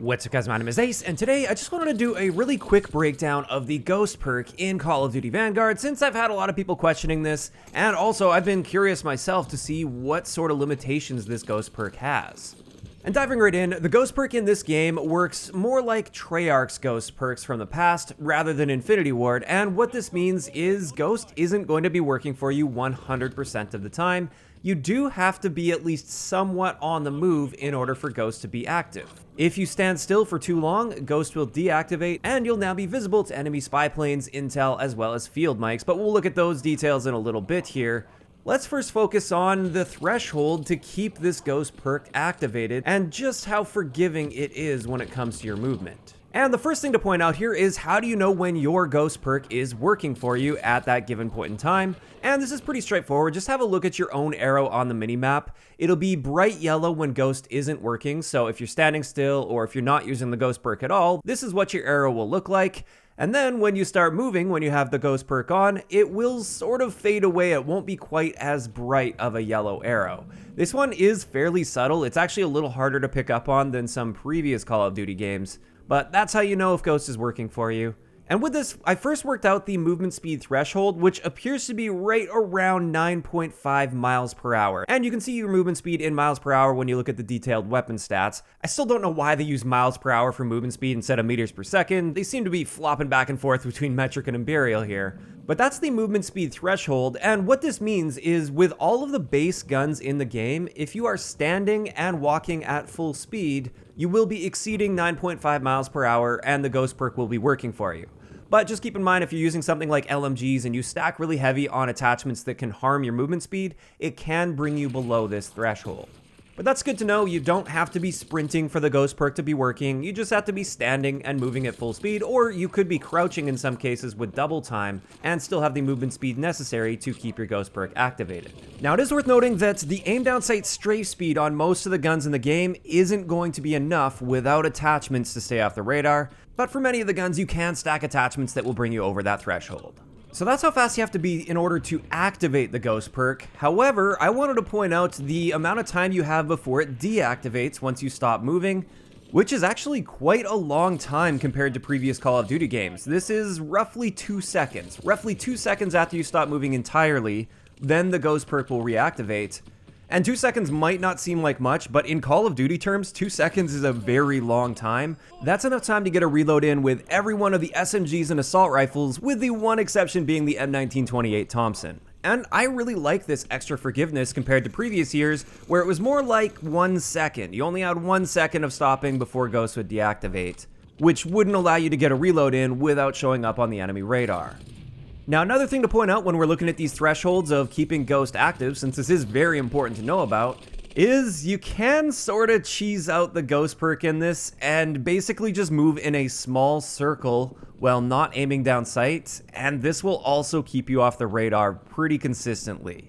What's up guys, my name is Ace, and today I just wanted to do a really quick breakdown of the Ghost perk in Call of Duty Vanguard, since I've had a lot of people questioning this, and also I've been curious myself to see what sort of limitations this Ghost perk has. And diving right in, the Ghost perk in this game works more like Treyarch's Ghost perks from the past, rather than Infinity Ward, and what this means is Ghost isn't going to be working for you 100% of the time. You do have to be at least somewhat on the move in order for Ghost to be active. If you stand still for too long, Ghost will deactivate, and you'll now be visible to enemy spy planes, intel, as well as field mics, but we'll look at those details in a little bit here. Let's first focus on the threshold to keep this Ghost perk activated, and just how forgiving it is when it comes to your movement. And the first thing to point out here is, how do you know when your Ghost perk is working for you at that given point in time? And this is pretty straightforward. Just have a look at your own arrow on the minimap. It'll be bright yellow when Ghost isn't working, so if you're standing still or if you're not using the Ghost perk at all, this is what your arrow will look like. And then when you start moving, when you have the Ghost perk on, it will sort of fade away. It won't be quite as bright of a yellow arrow. This one is fairly subtle. It's actually a little harder to pick up on than some previous Call of Duty games. But that's how you know if Ghost is working for you. And with this, I first worked out the movement speed threshold, which appears to be right around 9.5 miles per hour. And you can see your movement speed in miles per hour when you look at the detailed weapon stats. I still don't know why they use miles per hour for movement speed instead of meters per second. They seem to be flopping back and forth between metric and imperial here. But that's the movement speed threshold, and what this means is with all of the base guns in the game, if you are standing and walking at full speed, you will be exceeding 9.5 miles per hour and the Ghost perk will be working for you. But just keep in mind, if you're using something like LMGs and you stack really heavy on attachments that can harm your movement speed, it can bring you below this threshold. But that's good to know. You don't have to be sprinting for the Ghost perk to be working. You just have to be standing and moving at full speed, or you could be crouching in some cases with double time and still have the movement speed necessary to keep your Ghost perk activated. Now, it is worth noting that the aim down sight strafe speed on most of the guns in the game isn't going to be enough without attachments to stay off the radar, but for many of the guns you can stack attachments that will bring you over that threshold. So that's how fast you have to be in order to activate the Ghost perk. However, I wanted to point out the amount of time you have before it deactivates once you stop moving, which is actually quite a long time compared to previous Call of Duty games. This is roughly 2 seconds. Roughly 2 seconds after you stop moving entirely, then the Ghost perk will reactivate. And 2 seconds might not seem like much, but in Call of Duty terms, 2 seconds is a very long time. That's enough time to get a reload in with every one of the SMGs and assault rifles, with the one exception being the M1928 Thompson. And I really like this extra forgiveness compared to previous years, where it was more like 1 second. You only had 1 second of stopping before Ghost would deactivate, which wouldn't allow you to get a reload in without showing up on the enemy radar. Now, another thing to point out when we're looking at these thresholds of keeping Ghost active, since this is very important to know about, is you can sort of cheese out the Ghost perk in this and basically just move in a small circle while not aiming down sight, and this will also keep you off the radar pretty consistently.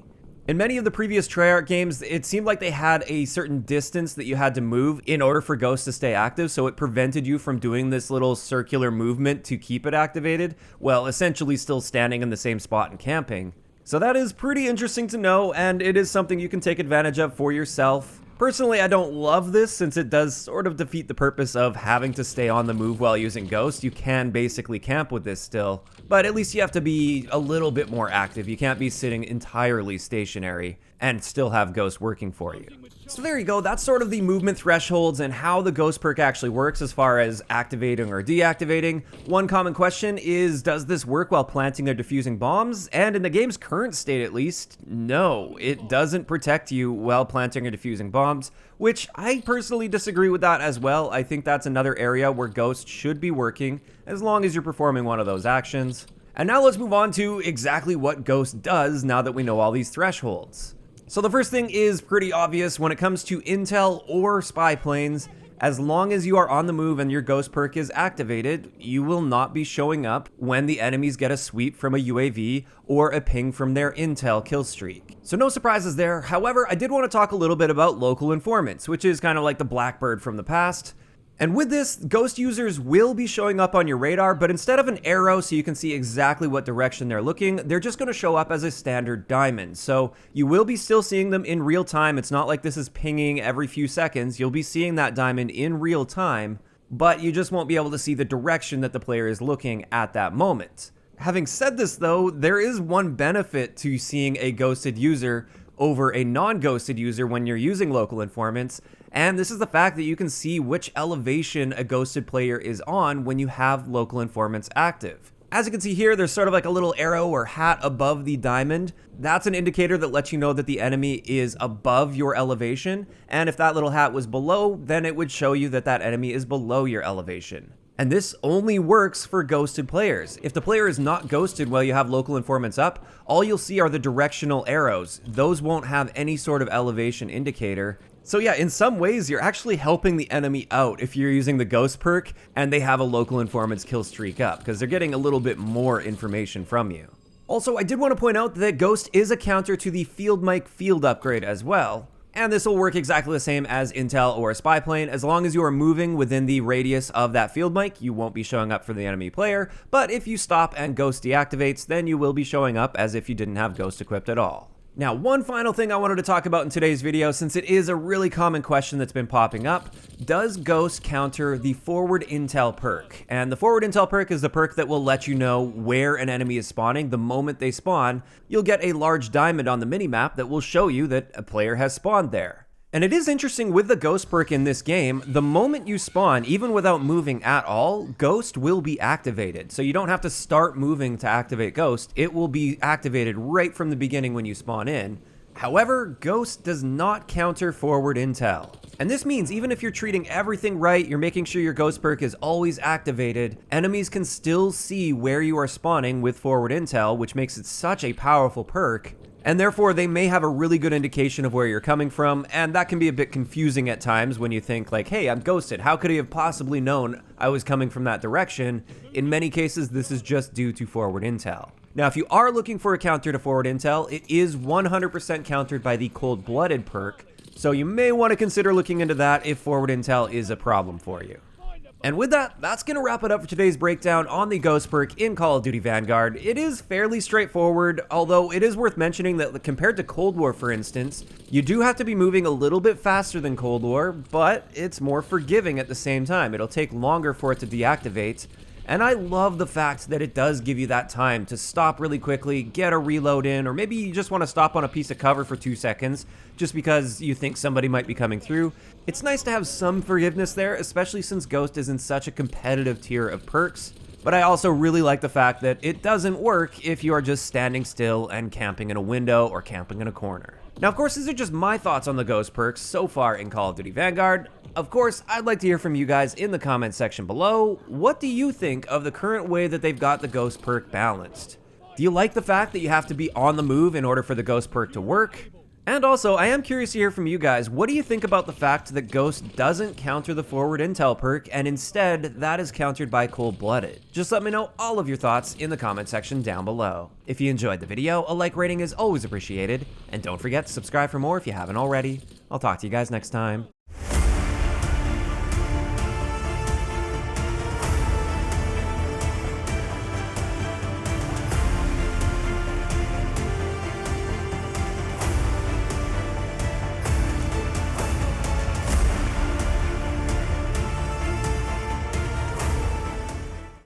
In many of the previous Treyarch games, it seemed like they had a certain distance that you had to move in order for Ghost to stay active, so it prevented you from doing this little circular movement to keep it activated, while essentially still standing in the same spot and camping. So that is pretty interesting to know, and it is something you can take advantage of for yourself. Personally, I don't love this since it does sort of defeat the purpose of having to stay on the move while using Ghost. You can basically camp with this still, but at least you have to be a little bit more active. You can't be sitting entirely stationary and still have Ghost working for you. So there you go, that's sort of the movement thresholds and how the Ghost perk actually works as far as activating or deactivating. One common question is, does this work while planting or defusing bombs? And in the game's current state at least, no, it doesn't protect you while planting or defusing bombs, which I personally disagree with that as well. I think that's another area where Ghost should be working as long as you're performing one of those actions. And now let's move on to exactly what Ghost does now that we know all these thresholds. So the first thing is pretty obvious. When it comes to intel or spy planes, as long as you are on the move and your Ghost perk is activated, you will not be showing up when the enemies get a sweep from a UAV or a ping from their intel kill streak. So no surprises there. However, I did want to talk a little bit about local informants, which is kind of like the Blackbird from the past. And with this, Ghost users will be showing up on your radar, but instead of an arrow so you can see exactly what direction they're looking, they're just going to show up as a standard diamond. So you will be still seeing them in real time. It's not like this is pinging every few seconds. You'll be seeing that diamond in real time, but you just won't be able to see the direction that the player is looking at that moment. Having said this though, there is one benefit to seeing a ghosted user over a non-ghosted user when you're using local informants, and this is the fact that you can see which elevation a ghosted player is on when you have local informants active. As you can see here, there's sort of like a little arrow or hat above the diamond. That's an indicator that lets you know that the enemy is above your elevation, and if that little hat was below, then it would show you that that enemy is below your elevation. And this only works for ghosted players. If the player is not ghosted while you have local informants up, all you'll see are the directional arrows. Those won't have any sort of elevation indicator. So yeah, in some ways, you're actually helping the enemy out if you're using the ghost perk and they have a local informant's kill streak up, because they're getting a little bit more information from you. Also, I did want to point out that Ghost is a counter to the Field Mic field upgrade as well. And this will work exactly the same as Intel or a spy plane. As long as you are moving within the radius of that field mic, you won't be showing up for the enemy player. But if you stop and Ghost deactivates, then you will be showing up as if you didn't have Ghost equipped at all. Now, one final thing I wanted to talk about in today's video, since it is a really common question that's been popping up: does Ghost counter the forward intel perk? And the forward intel perk is the perk that will let you know where an enemy is spawning the moment they spawn. You'll get a large diamond on the minimap that will show you that a player has spawned there. And it is interesting with the Ghost perk in this game, the moment you spawn, even without moving at all, Ghost will be activated. So you don't have to start moving to activate Ghost, it will be activated right from the beginning when you spawn in. However, Ghost does not counter forward intel. And this means even if you're treating everything right, you're making sure your Ghost perk is always activated, enemies can still see where you are spawning with forward intel, which makes it such a powerful perk. And therefore, they may have a really good indication of where you're coming from, and that can be a bit confusing at times when you think like, hey, I'm ghosted, how could he have possibly known I was coming from that direction? In many cases, this is just due to forward intel. Now, if you are looking for a counter to forward intel, it is 100% countered by the cold-blooded perk, so you may want to consider looking into that if forward intel is a problem for you. And with that, that's going to wrap it up for today's breakdown on the Ghost perk in Call of Duty Vanguard. It is fairly straightforward, although it is worth mentioning that compared to Cold War, for instance, you do have to be moving a little bit faster than Cold War, but it's more forgiving at the same time. It'll take longer for it to deactivate. And I love the fact that it does give you that time to stop really quickly, get a reload in, or maybe you just want to stop on a piece of cover for 2 seconds just because you think somebody might be coming through. It's nice to have some forgiveness there, especially since Ghost is in such a competitive tier of perks. But I also really like the fact that it doesn't work if you are just standing still and camping in a window or camping in a corner. Now, of course, these are just my thoughts on the Ghost perks so far in Call of Duty Vanguard. Of course, I'd like to hear from you guys in the comment section below. What do you think of the current way that they've got the Ghost perk balanced? Do you like the fact that you have to be on the move in order for the Ghost perk to work? And also, I am curious to hear from you guys, what do you think about the fact that Ghost doesn't counter the forward intel perk, and instead, that is countered by cold-blooded? Just let me know all of your thoughts in the comment section down below. If you enjoyed the video, a like rating is always appreciated, and don't forget to subscribe for more if you haven't already. I'll talk to you guys next time.